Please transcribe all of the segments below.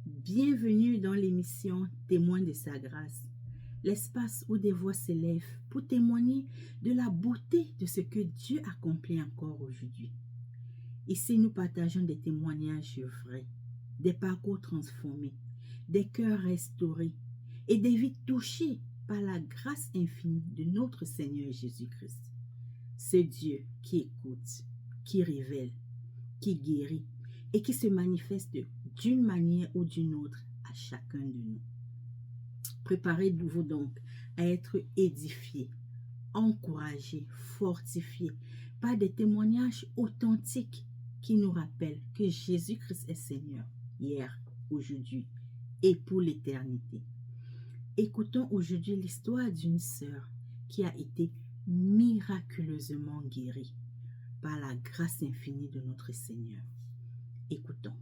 Bienvenue dans l'émission Témoins de sa grâce, l'espace où des voix s'élèvent pour témoigner de la beauté de ce que Dieu accomplit encore aujourd'hui. Ici, nous partageons des témoignages vrais, des parcours transformés, des cœurs restaurés et des vies touchées par la grâce infinie de notre Seigneur Jésus-Christ. Ce Dieu qui écoute, qui révèle, qui guérit et qui se manifeste d'une manière ou d'une autre à chacun de nous. Préparez-vous donc à être édifiés, encouragés, fortifiés par des témoignages authentiques qui nous rappellent que Jésus-Christ est Seigneur hier, aujourd'hui et pour l'éternité. Écoutons aujourd'hui l'histoire d'une sœur qui a été miraculeusement guérie par la grâce infinie de notre Seigneur. Écoutons.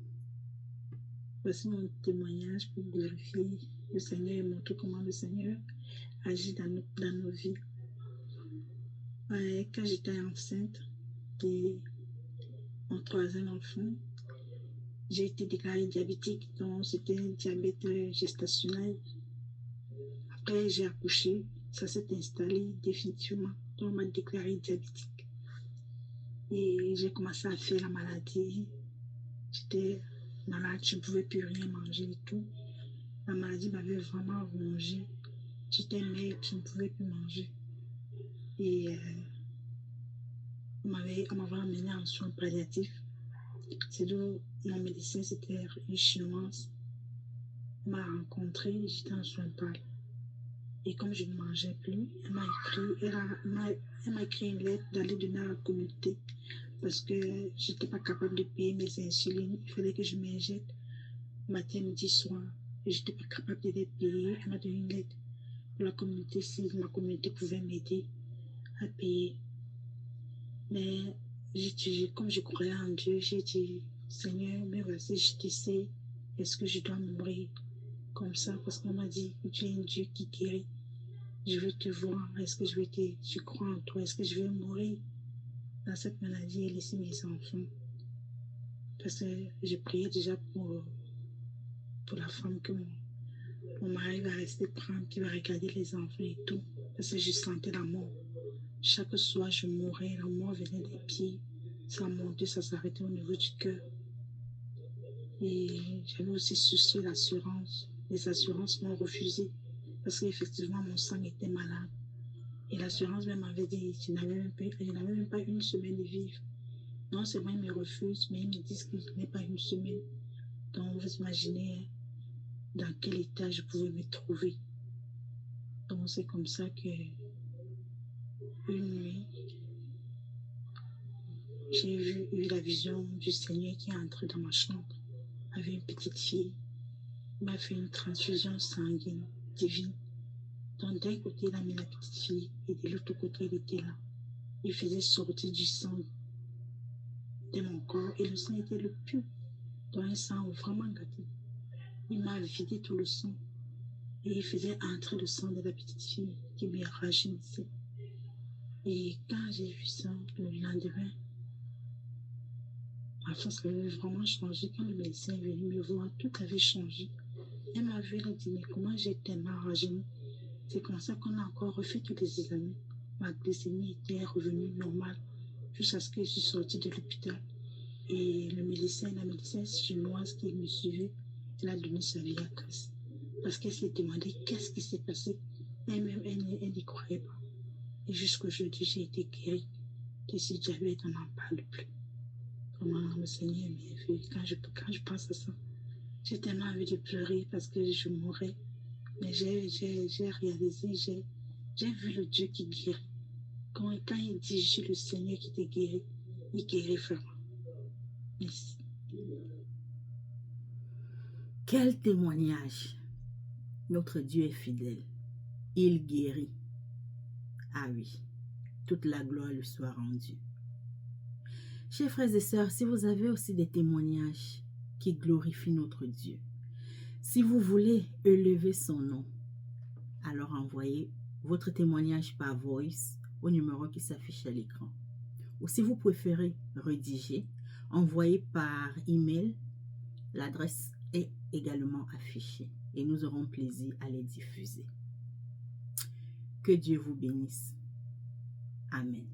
Voici mon témoignage pour glorifier le Seigneur et montrer comment le Seigneur agit dans nos vies. Quand j'étais enceinte de mon troisième enfant, j'ai été déclarée diabétique, donc c'était un diabète gestationnel. Après, j'ai accouché, ça s'est installé définitivement, donc on m'a déclarée diabétique. Et j'ai commencé à faire la maladie. J'étais malade, je ne pouvais plus rien manger et tout. La maladie m'avait vraiment rongée. J'étais maigre, je ne pouvais plus manger. Et on m'avait emmené en soins palliatifs. C'est d'où mon médecin, c'était une chinoise. Elle m'a rencontrée, j'étais en soins pal. Et comme je ne mangeais plus, elle m'a écrit une lettre d'aller donner à la communauté parce que je n'étais pas capable de payer mes insulines. Il fallait que je m'injecte matin, midi, soir. Et je n'étais pas capable de les payer. Elle m'a donné une lettre pour la communauté si ma communauté pouvait m'aider à payer. Mais comme je croyais en Dieu, j'ai dit, Seigneur, mais voici, je t'essaie. Est-ce que je dois mourir comme ça? Parce qu'on m'a dit, tu es un Dieu qui guérit. Je veux te voir. Est-ce que je crois en toi? Est-ce que je vais mourir dans cette maladie et laisser mes enfants? Parce que j'ai prié déjà pour la femme que mon mari va rester prendre, qui va regarder les enfants et tout. Parce que je sentais la mort. Chaque soir, je mourais, la mort venait des pieds. Ça montait, ça s'arrêtait au niveau du cœur. Et j'avais aussi souci l'assurance. Les assurances m'ont refusé parce qu'effectivement, mon sang était malade. Et l'assurance même m'avait dit, je n'avais même pas une semaine de vivre. Non seulement ils me refusent, mais ils me disent que je n'ai pas une semaine. Donc, vous imaginez dans quel état je pouvais me trouver. Donc, c'est comme ça que une nuit, j'ai eu la vision du Seigneur qui est entré dans ma chambre avec une petite fille. Il m'a fait une transfusion sanguine divine. Donc, d'un côté, il a mis la petite fille et de l'autre côté, il était là. Il faisait sortir du sang de mon corps et le sang était le pur. Donc, un sang vraiment gâté. Il m'a vidé tout le sang et il faisait entrer le sang de la petite fille qui me rajeunissait. Et quand j'ai vu ça, le lendemain, ma face avait vraiment changé. Quand le médecin est venu me voir, tout avait changé. Elle m'a vu, elle a dit, mais comment j'ai tellement rajeunie? C'est comme ça qu'on a encore refait tous les examens. Ma glycémie était revenue normale jusqu'à ce que je suis sortie de l'hôpital. Et la médecin chinoise qui me suivait, elle a donné sa vie à Christ. Parce qu'elle s'est demandé qu'est-ce qui s'est passé. Elle-même, elle n'y croyait pas. Et jusqu'aujourd'hui, j'ai été guérie de ce diabète, on n'en parle plus. Comment le Seigneur m'a fait. Quand je pense à ça, j'ai tellement envie de pleurer parce que je mourrais. Mais j'ai réalisé, j'ai vu le Dieu qui guérit. Quand il dit, je suis le Seigneur qui te guérit, il guérit vraiment. Merci. Quel témoignage! Notre Dieu est fidèle. Il guérit. Ah oui, toute la gloire lui soit rendue. Chers frères et sœurs, si vous avez aussi des témoignages qui glorifient notre Dieu, si vous voulez élever son nom, alors envoyez votre témoignage par voice au numéro qui s'affiche à l'écran. Ou si vous préférez rédiger, envoyez par email l'adresse est également affichée et nous aurons plaisir à les diffuser. Que Dieu vous bénisse. Amen.